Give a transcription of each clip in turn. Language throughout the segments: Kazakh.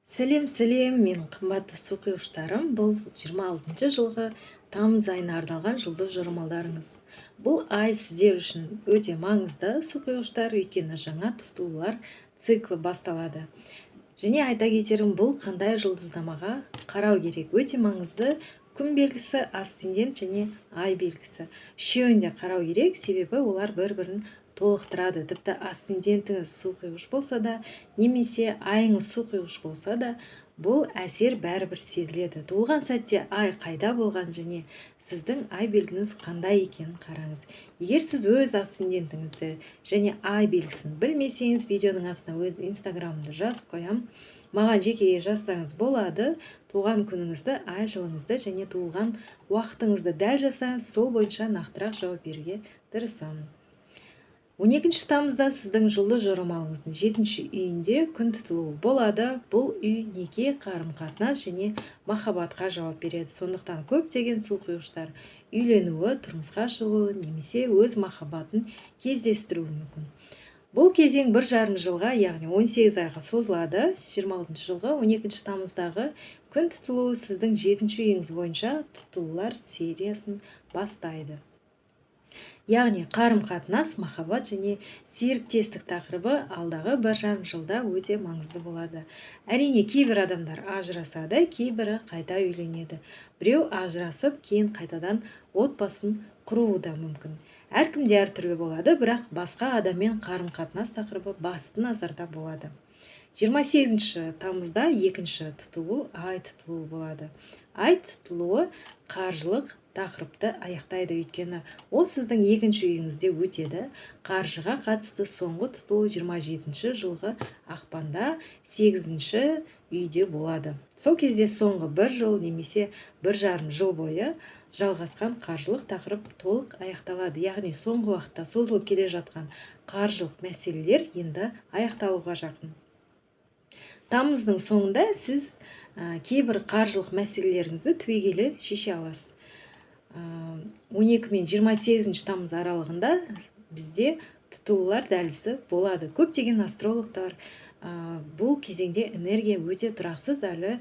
Сәлем, сәлем, мен қымбатты су құйғыштарым. Бұл 26 жылғы тамыз айына арналған жұлдыз жорамалдарыңыз. Бұл ай сіздер үшін өте маңызды су құйғыштар, өйткені жаңа tutulулар циклі басталады. Және айта кетерім, бұл қандай жұлдызнамаға қарау керек. Өте маңызды күн белгісі, асцендент және ай белгісі. Үшеуінде қарау керек, себебі олар бір-бірін толықтырады. Тіпті асцендентіңіз су құйғыш болса да, немесе айыңыз су құйғыш болса да, бұл әсер бәрібір сезіледі. Туылған сәтте ай қайда болған және сіздің ай белгіңіз қандай екенін қараңыз. Егер сіз өз асцендентіңізді және ай белгісін білмесеңіз, видеоның астына өз инстаграмымды жазып қоямын. Маған жекеге жазсаңыз болады. Туған күніңізді, ай жылыңызды және туылған уақытыңызды дәл жазсаңыз, сол бойынша нақтырақ жауап беруге тырысамын. 12 тамызда сіздің жұлдыз жорамалыңыздың 7-ші үйінде күн тұтылуы болады. Бұл үй неке, қарым-қатынас және махаббатқа жауап береді. Сондықтан көптеген су құйғыштар үйленуі, тұрмысқа шығуы немесе өз махаббатын кездестіруі мүмкін. Бұл кезең 1,5 жылға, яғни 18 айға созылады. 26 жылғы 12 тамыздағы күн тұтылуы сіздің 7-ші үйіңіз бойынша тұтылулар сериясын бастайды. Яғни қарым-қатынас, махаббат және серіктестік тақырыбы алдағы 1,5 жылда өте маңызды болады. Әрине, кейбір адамдар ажырасады, кейбірі қайта үйленеді. Біреу ажырасып, кейін қайтадан отбасын құруы да мүмкін. Әркімде әртүрлі болады, бірақ басқа адаммен қарым-қатынас тақырыбы басты назарда болады. 28 тамызда екінші тұтылу ай тұтылуы болады. Ай тұтылуы қаржылық тақырыпты аяқтайды, өйткені ол сіздің 2-ші үйіңізде өтеді. Қаржыға қатысты соңғы тұтылу 27 жылғы ақпанда 8-ші үйде болады. Сол кезде соңғы 1 жыл немесе 1,5 жыл бойы жалғасқан қаржылық тақырып толық аяқталады. Яғни соңғы уақытта созылып келе жатқан қаржылық мәселелер енді аяқталуға жақын. Тамыздың соңында сіз кейбір қаржылық мәселелеріңізді түбегейлі шеше аласыз. 12 мен 28 тамыз аралығында бізде тұтылулар дәлізі болады. Көптеген астрологтар бұл кезеңде энергия өте тұрақсыз, әлі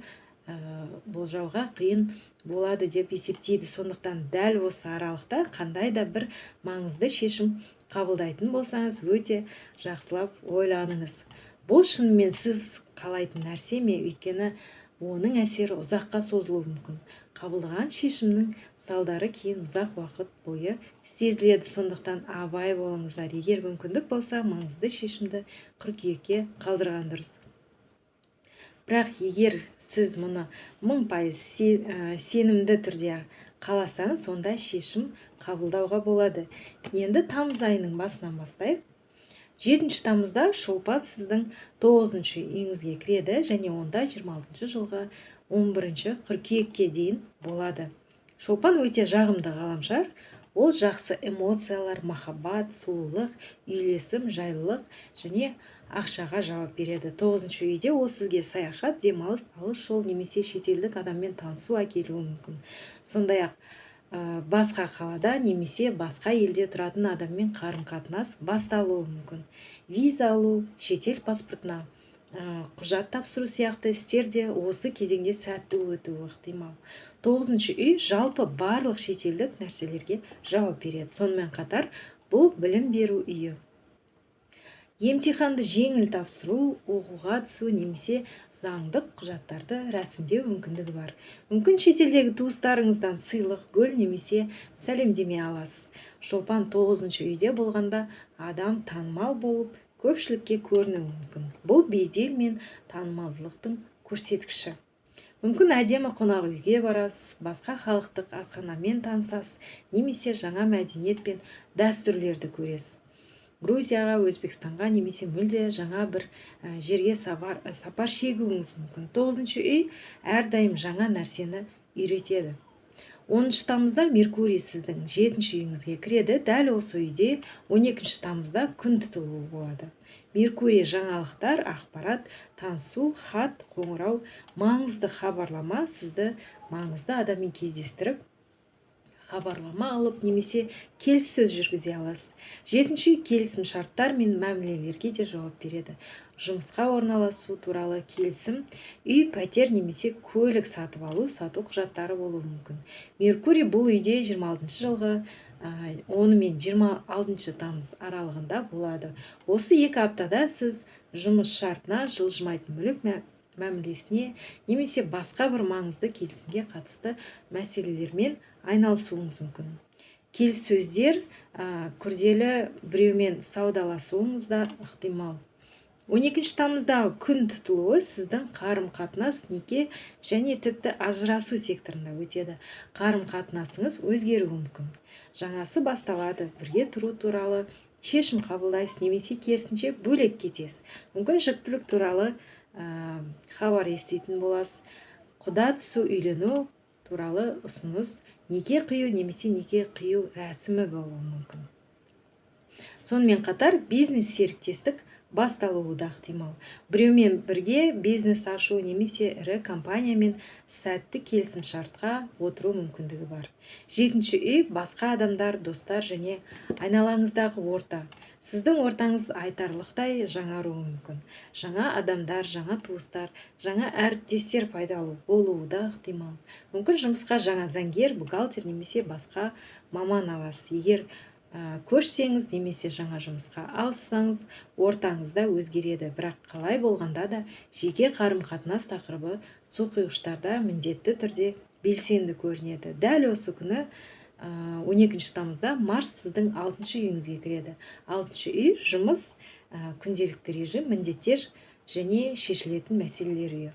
болжауға қиын болады деп есептейді. Сондықтан дәл осы аралықта қандай да бір маңызды шешім қабылдайтын болсаңыз, өте жақсылап ойланыңыз. Бұл шынымен сіз қалайтын нәрсе ме? Өйткені оның әсері ұзаққа созылуы мүмкін. Қабылдаған шешімнің салдары кейін ұзақ уақыт бойы сезіледі. Сондықтан абай болыңыздар. Егер мүмкіндік болса, маңызды шешімді қыркүйекке қалдырған дұрыс. Бірақ егер сіз мұны 1000% сенімді түрде қаласаңыз, сонда шешім қабылдауға болады. Енді тамыз айының басынан бастайық. 7 тамызда шолпан сіздің 9-ші үйіңізге кіреді және онда 26 жылғы 11 қыркүйекке дейін болады. Шолпан өте жағымды ғаламшар. Ол жақсы эмоциялар, махаббат, сұлулық, үйлесім, жайлылық және ақшаға жауап береді. 9-ші үйде ол сізге саяхат, демалыс, алыс жол немесе шетелдік адаммен танысу әкелуі мүмкін. Сондай-ақ басқа қалада немесе басқа елде тұратын адаммен қарым-қатынас басталуы мүмкін. Виза алу, шетел паспортына құжат тапсыру сияқты істер де осы кезеңде сәтті өтуі ықтимал. 9-ші үй жалпы барлық шетелдік нәрселерге жауап береді. Сонымен қатар бұл білім беру үйі. Емтиханды жеңіл тапсыру, оқуға түсу немесе заңдық құжаттарды рәсімдеу мүмкіндігі бар. Мүмкін шетелдегі туыстарыңыздан сыйлық, гүл немесе сәлемдеме аласыз. Шолпан 9-ші үйде болғанда адам танымал болып, көпшілікке көрінуі мүмкін. Бұл бедел мен танымалдылықтың көрсеткіші. Мүмкін әдемі қонақ үйге барасыз, басқа халықтық асханамен танысасыз, немесе жаңа мәдениет пен дәстүрлерді көресіз. Грузияға, Өзбекстанға немесе мүлде жаңа бір жерге сапар шегуіңіз мүмкін. 9-ші үй әрдайым жаңа нәрсені үйретеді. 10 тамызда Меркурий сіздің 7-ші үйіңізге кіреді. Дәл осы үйде 12 тамызда күн тұтылуы болады. Меркурий жаңалықтар, ақпарат, танысу, хат, қоңырау, маңызды хабарлама сізді маңызды адаммен кездестіріп, хабарлама алып немесе келіссөз жүргізе аласыз. Жетінші үй келісім шарттар мен мәмілелерге де жауап береді. Жұмысқа орналасу туралы келісім, үй, пәтер немесе көлік сатып алу, сату құжаттары болуы мүмкін. Меркурий бұл үйде 26 жылғы 10 мен 26 тамыз аралығында болады. Осы 2 аптада сіз жұмыс шартына, жылжымайтын мүлік мәмілесіне немесе басқа бір маңызды келісімге қатысты мәселелермен айналысуыңыз мүмкін. Келіссөздер күрделі біреумен саудаласуыңыз да ықтимал. 12 тамыздағы күн тұтылуы сіздің қарым-қатынас, неке және тіпті ажырасу секторында өтеді. Қарым-қатынасыңыз өзгеруі мүмкін. Жаңасы басталады, бірге тұру туралы шешім қабылдайсыз, немесе керісінше бөлек кетесіз. Мүмкін жүктілік туралы хабар еститін боласыз. Құда түсу, үйлену туралы ұсыныс, неке қию немесе неке қию рәсімі болуы мүмкін. Сонымен қатар бизнес серіктестік басталуы да ықтимал. Біреумен бірге бизнес ашу немесе ірі компаниямен сәтті келісім шартқа отыру мүмкіндігі бар. 7-ші үй басқа адамдар, достар және айналаңыздағы орта. Сіздің ортаңыз айтарлықтай жаңаруы мүмкін. Жаңа адамдар, жаңа туыстар, жаңа әріптестер пайда болуы да ықтимал. Мүмкін жұмысқа жаңа заңгер, бухгалтер немесе басқа маман аласыз. Егер көшсеңіз немесе жаңа жұмысқа ауыссаңыз, ортаңызда өзгереді. Бірақ қалай болғанда да жеке қарым-қатынас тақырыбы соқиғыштарда міндетті түрде белсенді көрінеді. Дәл осы күні 12 тамызда Марс сіздің 6-шы үйіңізге кіреді. 6-шы үй жұмыс, күнделікті режим, міндеттер және шешілетін мәселелер үйі.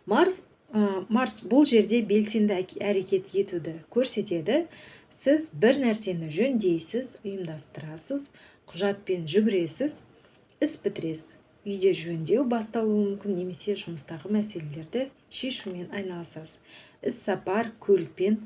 Марс бұл жерде белсенді әрекет етуді көрсетеді. Сіз бір нәрсені жөндейсіз, ұйымдастырасыз, құжатпен жүгіресіз, іс бітіресіз. Үйде жөндеу басталуы мүмкін, немесе жұмыстағы мәселелерді шешумен айналысасыз. Іс-сапар, көлікпен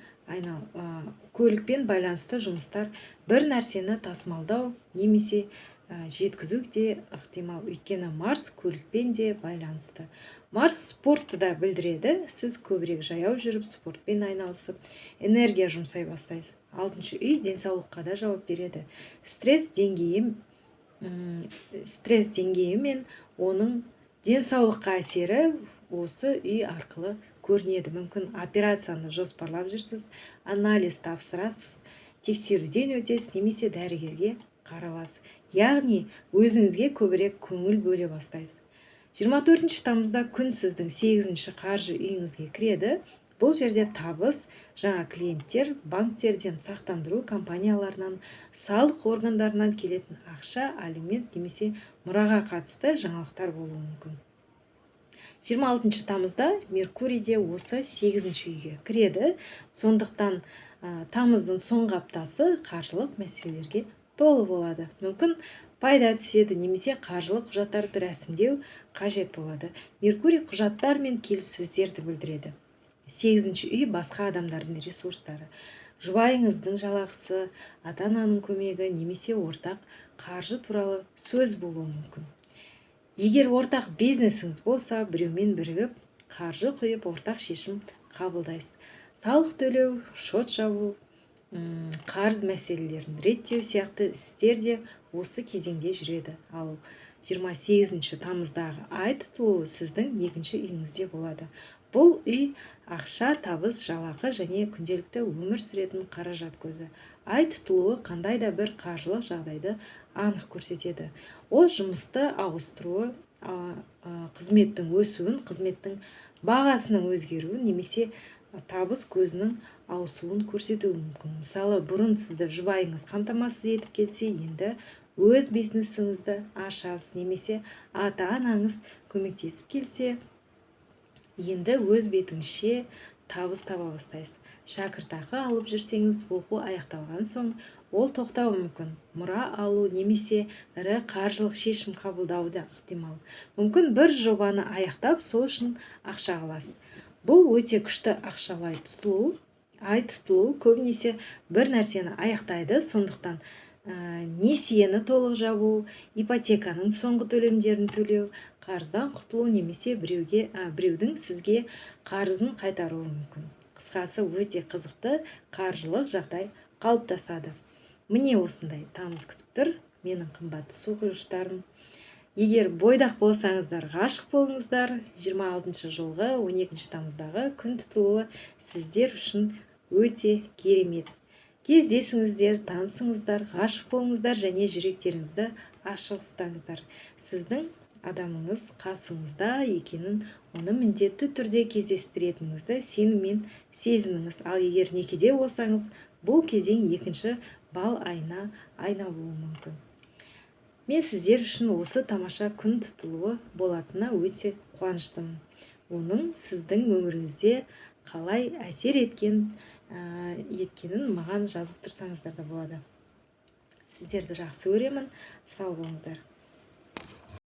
байланысты жұмыстар, бір нәрсені тасымалдау немесе жеткізу де ықтимал. Өйткені Марс көлікпен де байланысты. Марс спортты да білдіреді. Сіз көбірек жаяу жүріп, спортпен айналысып, энергия жұмсай бастайсыз. 6-шы үй денсаулыққа да жауап береді. Стресс деңгейі мен оның денсаулыққа әсері осы үй арқылы көрінеді. Мүмкін операцияны жоспарлап жүрсіз, анализ тапсырасыз, тексеруден өтесіз, немесе дәрігерге қараласыз. Яғни өзіңізге көбірек көңіл бөле бастайсыз. 24 тамызда күн сіздің 8-ші қаржы үйіңізге кіреді. Бұл жерде табыс, жаңа клиенттер, банктерден, сақтандыру компанияларынан, салық органдарынан келетін ақша, алимент немесе мұраға қатысты жаңалықтар болуы мүмкін. 26 тамызда Меркурий де осы 8-ші үйге кіреді. Сондықтан тамыздың соңғы аптасы қаржылық мәселелерге толы болады. Мүмкін пайда түседі, немесе қаржылық құжаттарды рәсімдеу қажет болады. Меркурий құжаттар мен келіссөздерді білдіреді. 8-ші үй басқа адамдардың ресурстары. Жұбайыңыздың жалақысы, ата-ананың көмегі немесе ортақ қаржы туралы сөз болуы мүмкін. Егер ортақ бизнесіңіз болса, біреумен бірігіп, қаржы құйып, ортақ шешім қабылдайсыз. Салық төлеу, шот жабу, қарыз мәселелерін реттеу сияқты істер де осы кезеңде жүреді. Ал 28 тамыздағы ай тұтылуы сіздің 2-ші үйіңізде болады. Бұл үй ақша, табыс, жалақы және күнделікті өмір сүретін қаражат көзі. Ай тұтылуы қандай да бір қаржылық жағдайды анық көрсетеді. Ол жұмысты ауыстыруы, қызметтің өсуін, қызметтің бағасының өзгеруін немесе табыс көзінің ауысуын көрсетуі мүмкін. Мысалы, бұрын сізді жұбайыңыз қамтамасыз етіп келсе, енді өз бизнесіңізді ашасыз, немесе ата-анаңыз көмектесіп келсе, енді өз бетіңізше табыс таба бастайсыз. Шәкіртақы алып жүрсеңіз, оқу аяқталған соң ол тоқтауы мүмкін. Мұра алу немесе ірі қаржылық шешім қабылдауы да ықтимал. Мүмкін бір жобаны аяқтап, сол үшін ақша аласыз. Бұл өте күшті ақшалай тұтылу. Ай тұтылу көбінесе бір нәрсені аяқтайды, сондықтан несиені толық жабу, ипотеканың соңғы төлемдерін төлеу, қарыздан құтылу немесе біреудің сізге қарызын қайтаруы мүмкін. қысқасы өте қызықты қаржылық жағдай қалыптасады. Міне осындай тамыз күтіп тұр менің қымбатты су құйғыштарым. Егер бойдақ болсаңыздар, ғашық болыңыздар. 26 жылғы 12 тамыздағы күн тұтылуы сіздер үшін өте керемет. Кездесіңіздер, танысыңыздар, ғашық болыңыздар және жүректеріңізді ашық ұстаңыздар. Сіздің адамыңыз қасыңызда екенін, оны міндетті түрде кездестіретініңізді сеніммен сезініңіз. Ал егер некеде болсаңыз, бұл кезең екінші бал айына айналуы мүмкін. Мен сіздер үшін осы тамаша күн тұтылуы болатынына өте қуаныштымын. Оның сіздің өміріңізде қалай әсер еткенін маған жазып тұрсаңыздар да болады. Сіздерді жақсы көремін. Сау болыңыздар.